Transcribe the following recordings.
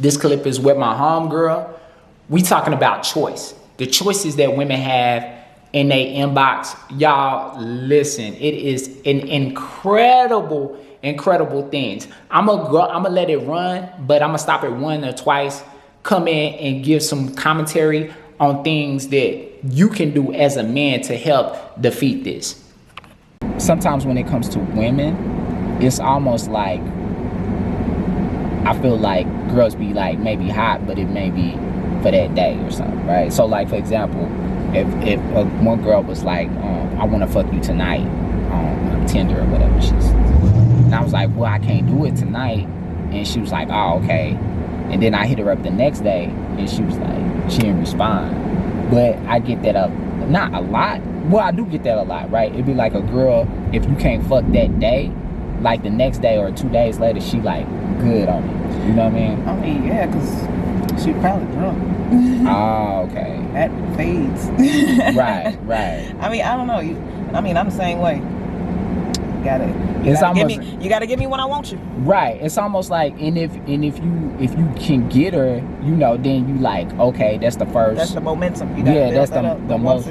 This clip is with my homegirl. We talking about choice. The choices that women have in their inbox. Y'all, listen. It is an incredible things. I'm gonna let it run, but I'm gonna stop it one or twice. Come in and give some commentary on things that you can do as a man to help defeat this. Sometimes when it comes to women, it's almost like I feel like girls be like maybe hot, but it may be for that day or something, right? So like for example, if one girl was like, I want to fuck you tonight on Tinder or whatever, and I was like, well, I can't do it tonight, and she was like, oh, okay. And then I hit her up the next day, and she was like, she didn't respond. But I get that not a lot. Well, I do get that a lot, right? It'd be like a girl, if you can't fuck that day, like the next day or 2 days later, she like good on it. You know what I mean? I mean, yeah, because she probably drunk. Oh, okay. That fades. Right. I mean, I don't know. I'm the same way. You gotta give me when I want you. Right. It's almost like, and if you can get her, you know, then you like, okay, that's the first. That's the momentum. You gotta that's that the most.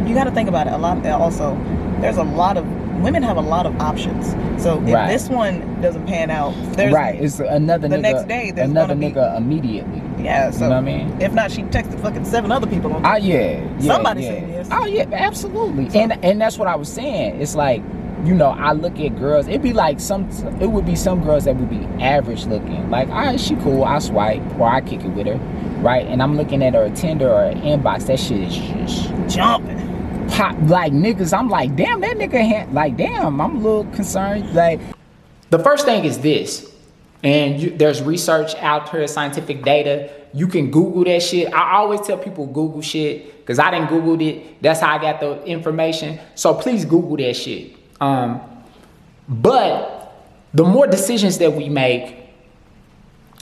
You got to think about it a lot. Also, there's a lot of women have a lot of options. So if this one doesn't pan out, there's it's another the nigga, next day. There's another nigga immediately. Yeah. So you know what I mean? If not, she texted fucking 7 other people. Somebody said yes. Oh yeah, absolutely. So, and that's what I was saying. It's like, you know, I look at girls. It would be some girls that would be average looking. Like, all right, she cool. I swipe or I kick it with her, right? And I'm looking at her Tinder or her inbox. That shit is just jumping. Pop like niggas. I'm like, damn, that nigga. Like, damn. I'm a little concerned. Like, the first thing is this, and there's research out here, scientific data. You can Google that shit. I always tell people Google shit because I didn't Google it. That's how I got the information. So please Google that shit. But the more decisions that we make,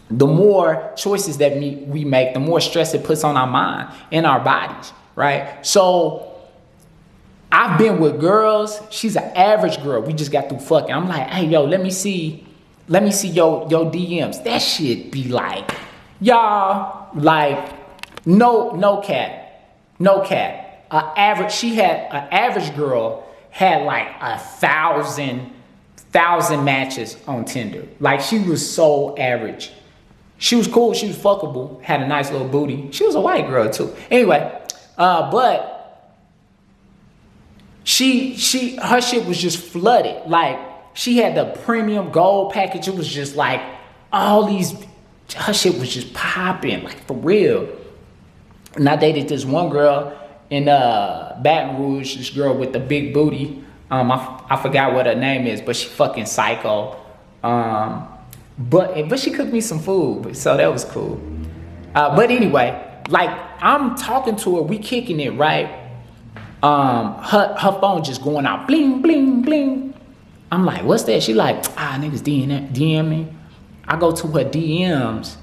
the more choices that we make, the more stress it puts on our mind and our bodies, right? So I've been with girls. She's an average girl. We just got through fucking. I'm like, hey, yo, let me see your DMs. That shit be like, y'all, like, no cap. An average girl had like 1,000 matches on Tinder. Like, she was so average. She was cool. She was fuckable. Had a nice little booty. She was a white girl too. Anyway, but her shit was just flooded. Like, she had the premium gold package. It was just like her shit was just popping, like, for real. And I dated this one girl in Baton Rouge, this girl with the big booty. I forgot what her name is, but she fucking psycho. But she cooked me some food, so that was cool. But anyway, like, I'm talking to her, we kicking it, right? Her phone just going out, bling, bling, bling. I'm like, what's that? She like, niggas DM me. I go to her DMs.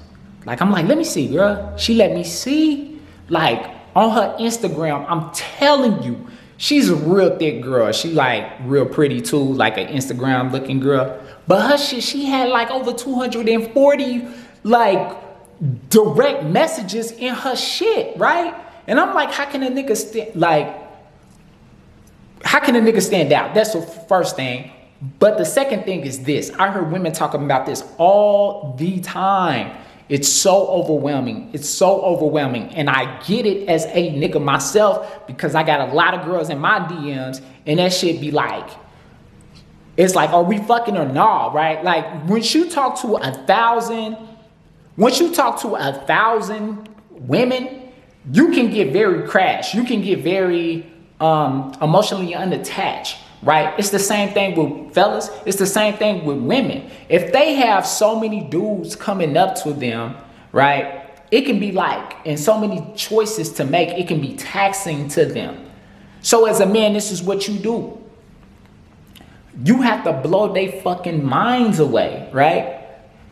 Like, I'm like, let me see, girl. She let me see. Like, on her Instagram, I'm telling you, she's a real thick girl. She like real pretty too, like an Instagram looking girl. But her shit, she had like over 240 like direct messages in her shit, right? And I'm like, how can a nigga stand out? That's the first thing. But the second thing is this. I heard women talking about this all the time. It's so overwhelming. And I get it as a nigga myself because I got a lot of girls in my DMs and that shit be like, it's like, are we fucking or nah, right? Like, once you talk to 1,000 women, you can get very crashed. You can get very emotionally unattached, right? It's the same thing with fellas. It's the same thing with women. If they have so many dudes coming up to them, right, it can be like, and so many choices to make, it can be taxing to them. So as a man, this is what you do. You have to blow their fucking minds away, right?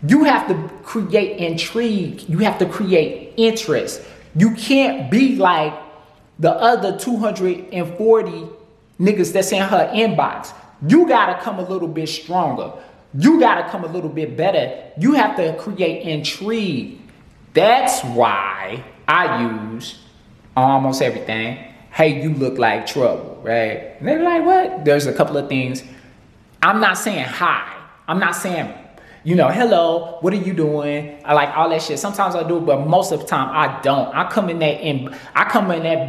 You have to create intrigue. You have to create interest. You can't be like the other 240 niggas that's in her inbox. You gotta come a little bit stronger. you got to come a little bit better. You have to create intrigue. That's why I use almost everything. Hey, you look like trouble, right? And they're like, what? There's a couple of things. I'm not saying hi. I'm not saying, hello, what are you doing? I like all that shit. Sometimes I do, but most of the time I don't. I come in that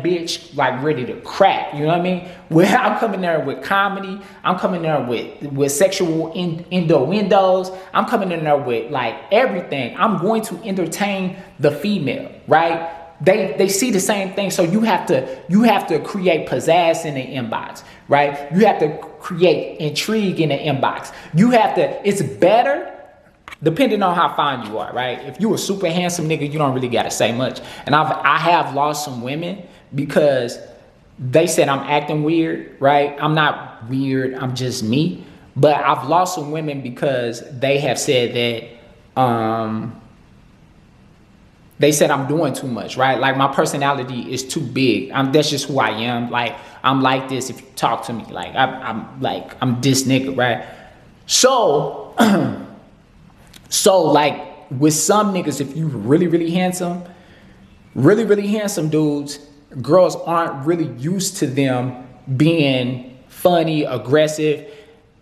bitch like ready to crack. You know what I mean? Where I'm coming there with comedy. I'm coming there with sexual innuendos. I'm coming in there with like everything. I'm going to entertain the female, right? They see the same thing. So you have to create pizzazz in the inbox, right? You have to create intrigue in the inbox. It's better depending on how fine you are, right? If you a super handsome nigga, you don't really gotta say much. And I have lost some women because they said I'm acting weird, right? I'm not weird, I'm just me. But I've lost some women because they have said that they said I'm doing too much, right? Like my personality is too big. That's just who I am. Like I'm like this if you talk to me. Like I'm this nigga, right? So so like with some niggas, if you really handsome dudes, girls aren't really used to them being funny, aggressive.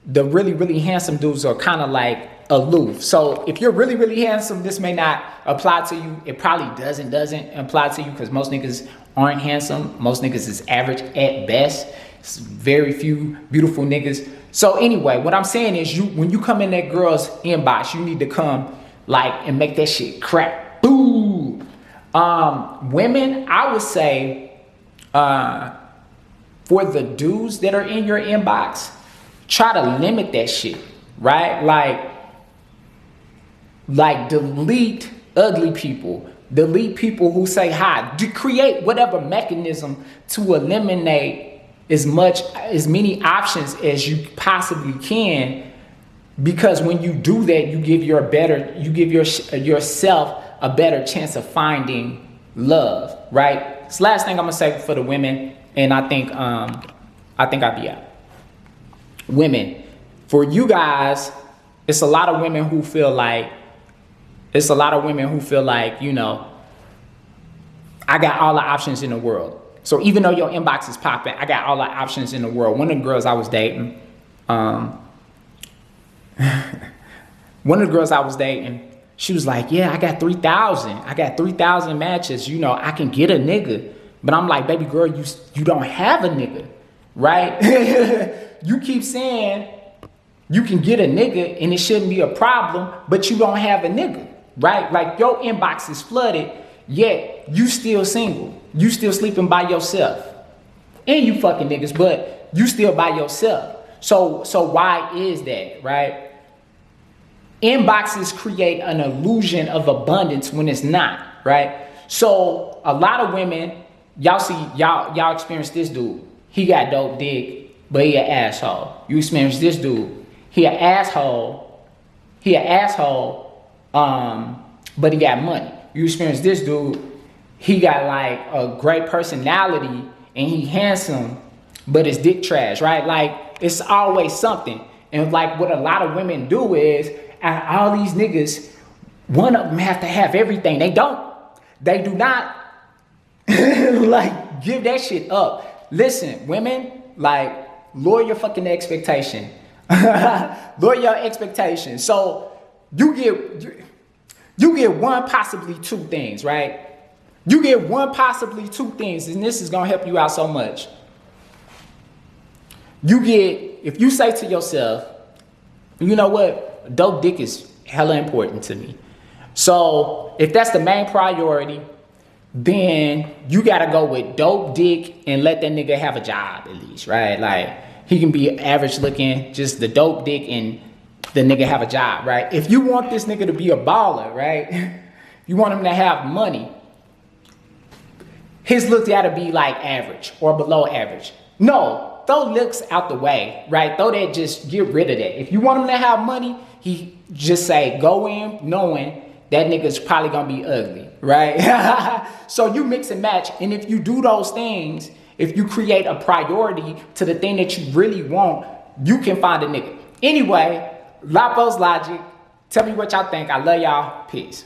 The really handsome dudes are kind of like aloof. So if you're really handsome, this may not apply to you. It probably doesn't apply to you because most niggas aren't handsome. Most niggas is average at best. It's very few beautiful niggas. So anyway, what I'm saying is when you come in that girl's inbox, you need to come like and make that shit crack. Boom. Women, I would say for the dudes that are in your inbox, try to limit that shit, right? Like delete ugly people, delete people who say hi, create whatever mechanism to eliminate as many options as you possibly can, because when you do that, you give yourself a better chance of finding love, right? This last thing I'm gonna say for the women, and I think I'll be out. Women, for you guys, it's a lot of women who feel like, I got all the options in the world. So even though your inbox is popping, I got all the options in the world. One of the girls I was dating, she was like, yeah, I got 3,000. I got 3,000 matches. I can get a nigga. But I'm like, baby girl, you don't have a nigga, right? You keep saying you can get a nigga and it shouldn't be a problem, but you don't have a nigga, right? Like your inbox is flooded, yet you still single. You still sleeping by yourself. And you fucking niggas, but you still by yourself. So why is that, right? Inboxes create an illusion of abundance when it's not, right? So a lot of women, y'all experience this dude. He got dope dick, but he an asshole. You experience this dude. He an asshole, but he got money. You experience this dude. He got like a great personality and he handsome, but his dick trash, right? Like it's always something. And like what a lot of women do is, out of all these niggas, one of them have to have everything. They do not like give that shit up. Listen, women, like lower your fucking expectation. Lower your expectation. So you get one, possibly two things, right? You get one, possibly two things, and this is gonna help you out so much. If you say to yourself, you know what, dope dick is hella important to me. So if that's the main priority, then you gotta go with dope dick and let that nigga have a job at least, right? Like he can be average looking, just the dope dick and the nigga have a job, right? If you want this nigga to be a baller, right? You want him to have money. His looks gotta be like average or below average. No, throw looks out the way, right? Throw that, just get rid of that. If you want him to have money, he just say, go in knowing that nigga's probably gonna be ugly, right? So you mix and match. And if you do those things, if you create a priority to the thing that you really want, you can find a nigga. Anyway, Lapos Logic. Tell me what y'all think. I love y'all. Peace.